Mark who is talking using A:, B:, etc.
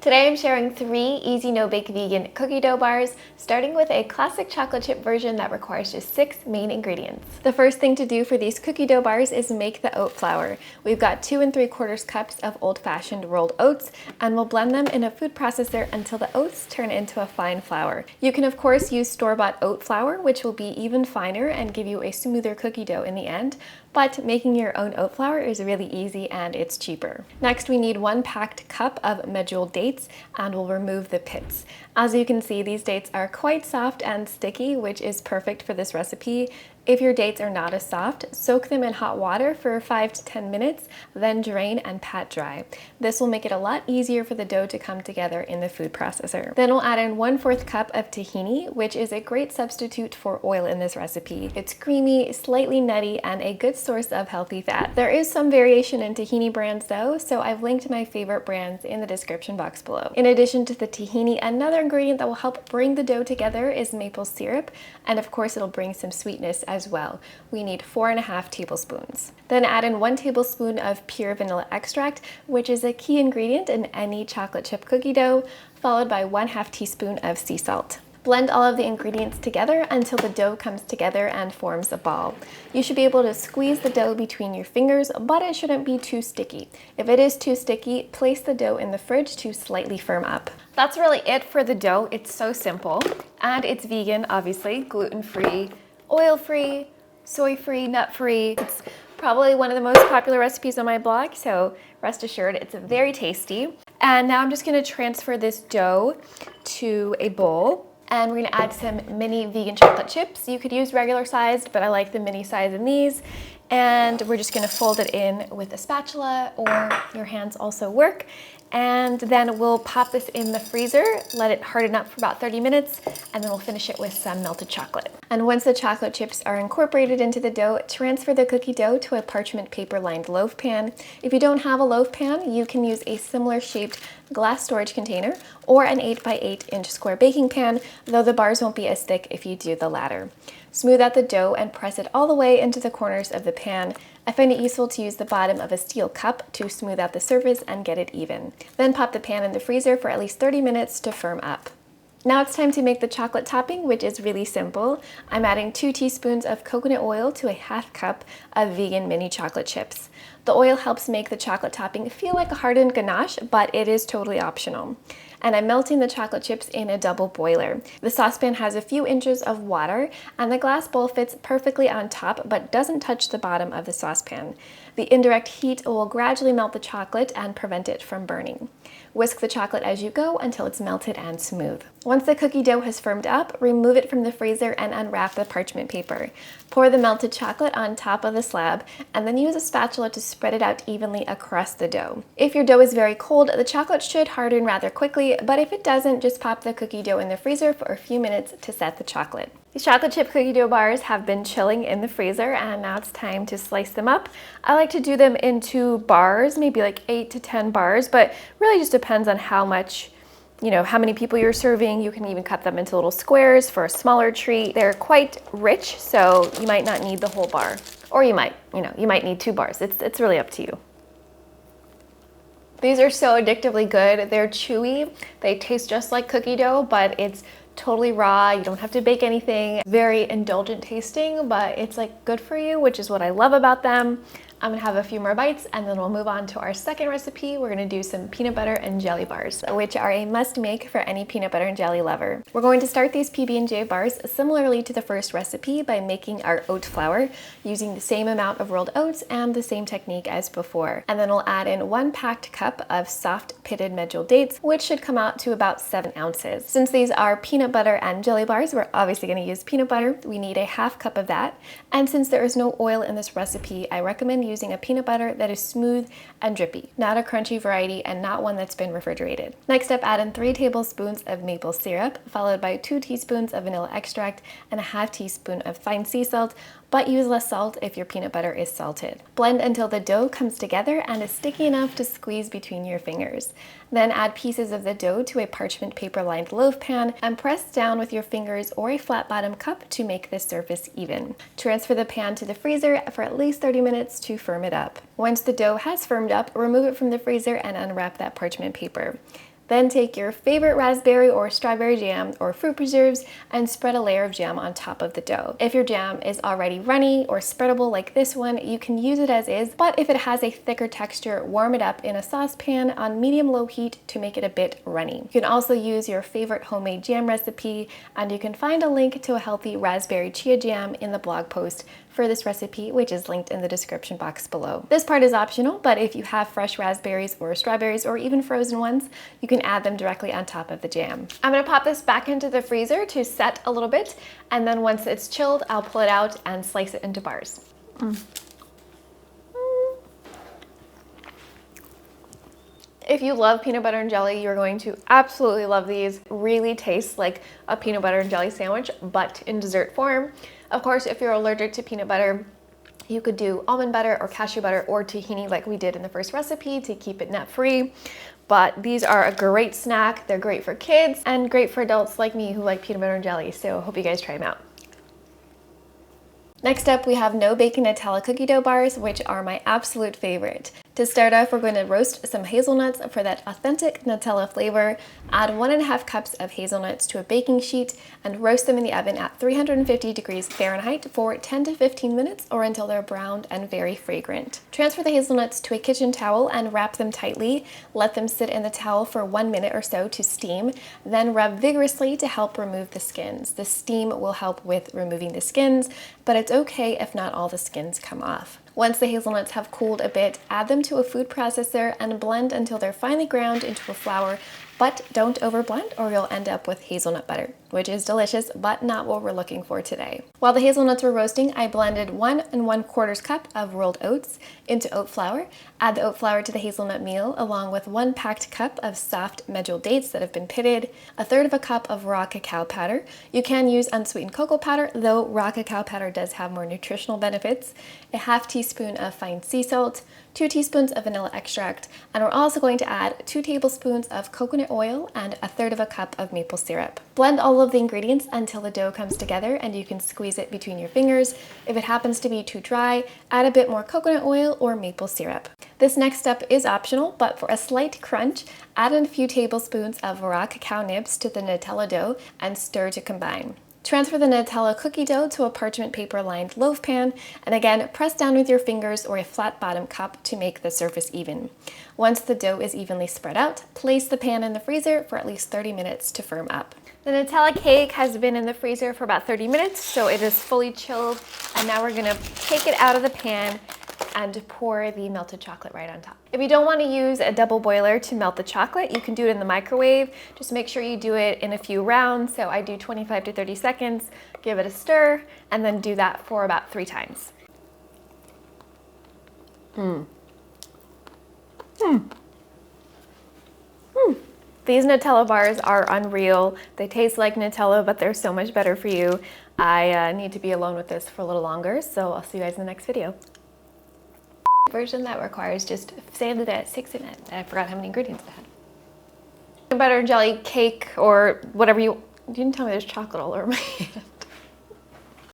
A: Today I'm sharing 3 easy no-bake vegan cookie dough bars, starting with a classic chocolate chip version that requires just 6 main ingredients. The first thing to do for these cookie dough bars is make the oat flour. We've got 2 3/4 cups of old-fashioned rolled oats, and we'll blend them in a food processor until the oats turn into a fine flour. You can of course use store-bought oat flour, which will be even finer and give you a smoother cookie dough in the end, but making your own oat flour is really easy and it's cheaper. Next, we need 1 packed cup of medjool dates, and we'll remove the pits. As you can see, these dates are quite soft and sticky, which is perfect for this recipe. If your dates are not as soft, soak them in hot water for 5 to 10 minutes, then drain and pat dry. This will make it a lot easier for the dough to come together in the food processor. Then we'll add in 1/4 cup of tahini, which is a great substitute for oil in this recipe. It's creamy, slightly nutty, and a good source of healthy fat. There is some variation in tahini brands though, so I've linked my favorite brands in the description box below. In addition to the tahini, another ingredient that will help bring the dough together is maple syrup, and of course it'll bring some sweetness as well. We need 4½ tablespoons. Then add in 1 tablespoon of pure vanilla extract, which is a key ingredient in any chocolate chip cookie dough, followed by 1/2 teaspoon of sea salt. Blend all of the ingredients together until the dough comes together and forms a ball. You should be able to squeeze the dough between your fingers, but it shouldn't be too sticky. If it is too sticky, place the dough in the fridge to slightly firm up. That's really it for the dough. It's so simple, and it's vegan, obviously, gluten-free, oil-free, soy-free, nut-free. It's probably one of the most popular recipes on my blog, so rest assured it's very tasty. And now I'm just gonna transfer this dough to a bowl, and we're gonna add some mini vegan chocolate chips. You could use regular sized, but I like the mini size in these. And we're just gonna fold it in with a spatula, or your hands also work. And then we'll pop this in the freezer, let it harden up for about 30 minutes, and then we'll finish it with some melted chocolate. And once the chocolate chips are incorporated into the dough, transfer the cookie dough to a parchment paper lined loaf pan. If you don't have a loaf pan, you can use a similar shaped glass storage container or an 8 by 8 inch square baking pan, though the bars won't be as thick if you do the latter. Smooth out the dough and press it all the way into the corners of the pan. I find it useful to use the bottom of a steel cup to smooth out the surface and get it even. Then pop the pan in the freezer for at least 30 minutes to firm up. Now it's time to make the chocolate topping, which is really simple. I'm adding 2 teaspoons of coconut oil to a 1/2 cup of vegan mini chocolate chips. The oil helps make the chocolate topping feel like a hardened ganache, but it is totally optional. And I'm melting the chocolate chips in a double boiler. The saucepan has a few inches of water, and the glass bowl fits perfectly on top but doesn't touch the bottom of the saucepan. The indirect heat will gradually melt the chocolate and prevent it from burning. Whisk the chocolate as you go until it's melted and smooth. Once the cookie dough has firmed up, remove it from the freezer and unwrap the parchment paper. Pour the melted chocolate on top of the slab, and then use a spatula to spread it out evenly across the dough. If your dough is very cold, the chocolate should harden rather quickly, but if it doesn't, just pop the cookie dough in the freezer for a few minutes to set the chocolate. These chocolate chip cookie dough bars have been chilling in the freezer, and now it's time to slice them up. I like to do them into bars, maybe like 8 to 10 bars, but really just depends on how much, how many people you're serving. You can even cut them into little squares for a smaller treat. They're quite rich, so you might not need the whole bar, or you might need 2 bars. It's really up to you. These are so addictively good. They're chewy. They taste just like cookie dough, but it's totally raw. You don't have to bake anything. Very indulgent tasting, but it's like good for you, which is what I love about them. I'm gonna have a few more bites, and then we'll move on to our second recipe. We're gonna do some peanut butter and jelly bars, which are a must make for any peanut butter and jelly lover. We're going to start these PB&J bars similarly to the first recipe by making our oat flour using the same amount of rolled oats and the same technique as before. And then we'll add in 1 packed cup of soft pitted medjool dates, which should come out to about 7 ounces. Since these are peanut butter and jelly bars, we're obviously gonna use peanut butter. We need a 1/2 cup of that. And since there is no oil in this recipe, I recommend using a peanut butter that is smooth and drippy, not a crunchy variety and not one that's been refrigerated. Next up, add in 3 tablespoons of maple syrup, followed by 2 teaspoons of vanilla extract and a 1/2 teaspoon of fine sea salt, but use less salt if your peanut butter is salted. Blend until the dough comes together and is sticky enough to squeeze between your fingers. Then add pieces of the dough to a parchment paper lined loaf pan and press down with your fingers or a flat bottom cup to make the surface even. Transfer the pan to the freezer for at least 30 minutes to firm it up. Once the dough has firmed up, remove it from the freezer and unwrap that parchment paper. Then take your favorite raspberry or strawberry jam or fruit preserves and spread a layer of jam on top of the dough. If your jam is already runny or spreadable like this one, you can use it as is, but if it has a thicker texture, warm it up in a saucepan on medium-low heat to make it a bit runny. You can also use your favorite homemade jam recipe, and you can find a link to a healthy raspberry chia jam in the blog post for this recipe, which is linked in the description box below. This part is optional, but if you have fresh raspberries or strawberries or even frozen ones, you can add them directly on top of the jam. I'm gonna pop this back into the freezer to set a little bit, and then once it's chilled, I'll pull it out and slice it into bars. If you love peanut butter and jelly, you're going to absolutely love these. Really tastes like a peanut butter and jelly sandwich, but in dessert form. Of course, if you're allergic to peanut butter, you could do almond butter or cashew butter or tahini like we did in the first recipe to keep it nut-free. But these are a great snack. They're great for kids and great for adults like me who like peanut butter and jelly. So I hope you guys try them out. Next up, we have no bacon Nutella cookie dough bars, which are my absolute favorite. To start off, we're going to roast some hazelnuts for that authentic Nutella flavor. Add 1.5 cups of hazelnuts to a baking sheet and roast them in the oven at 350 degrees Fahrenheit for 10 to 15 minutes or until they're browned and very fragrant. Transfer the hazelnuts to a kitchen towel and wrap them tightly. Let them sit in the towel for 1 minute or so to steam, then rub vigorously to help remove the skins. The steam will help with removing the skins, but it's okay if not all the skins come off. Once the hazelnuts have cooled a bit, add them to a food processor and blend until they're finely ground into a flour, but don't overblend or you'll end up with hazelnut butter, which is delicious, but not what we're looking for today. While the hazelnuts were roasting, I blended 1 1/4 cup of rolled oats into oat flour. Add the oat flour to the hazelnut meal along with 1 packed cup of soft medjool dates that have been pitted, 1/3 cup of raw cacao powder. You can use unsweetened cocoa powder, though raw cacao powder does have more nutritional benefits, a 1/2 teaspoon of fine sea salt, 2 teaspoons of vanilla extract, and we're also going to add 2 tablespoons of coconut oil and 1/3 cup of maple syrup. Blend all of the ingredients until the dough comes together and you can squeeze it between your fingers. If it happens to be too dry, add a bit more coconut oil or maple syrup. This next step is optional, but for a slight crunch, add in a few tablespoons of raw cacao nibs to the Nutella dough and stir to combine. Transfer the Nutella cookie dough to a parchment paper lined loaf pan, and again, press down with your fingers or a flat bottom cup to make the surface even. Once the dough is evenly spread out, place the pan in the freezer for at least 30 minutes to firm up. The Nutella cake has been in the freezer for about 30 minutes, so it is fully chilled, and now we're gonna take it out of the pan and pour the melted chocolate right on top. If you don't want to use a double boiler to melt the chocolate, you can do it in the microwave. Just make sure you do it in a few rounds. So I do 25 to 30 seconds, give it a stir, and then do that for about 3 times. These Nutella bars are unreal. They taste like Nutella, but they're so much better for you. I need to be alone with this for a little longer, so I'll see you guys in the next video. Version that requires just sand it at 6 in it. I forgot how many ingredients it had. Peanut butter and jelly cake or whatever you didn't tell me there's chocolate all over my hand.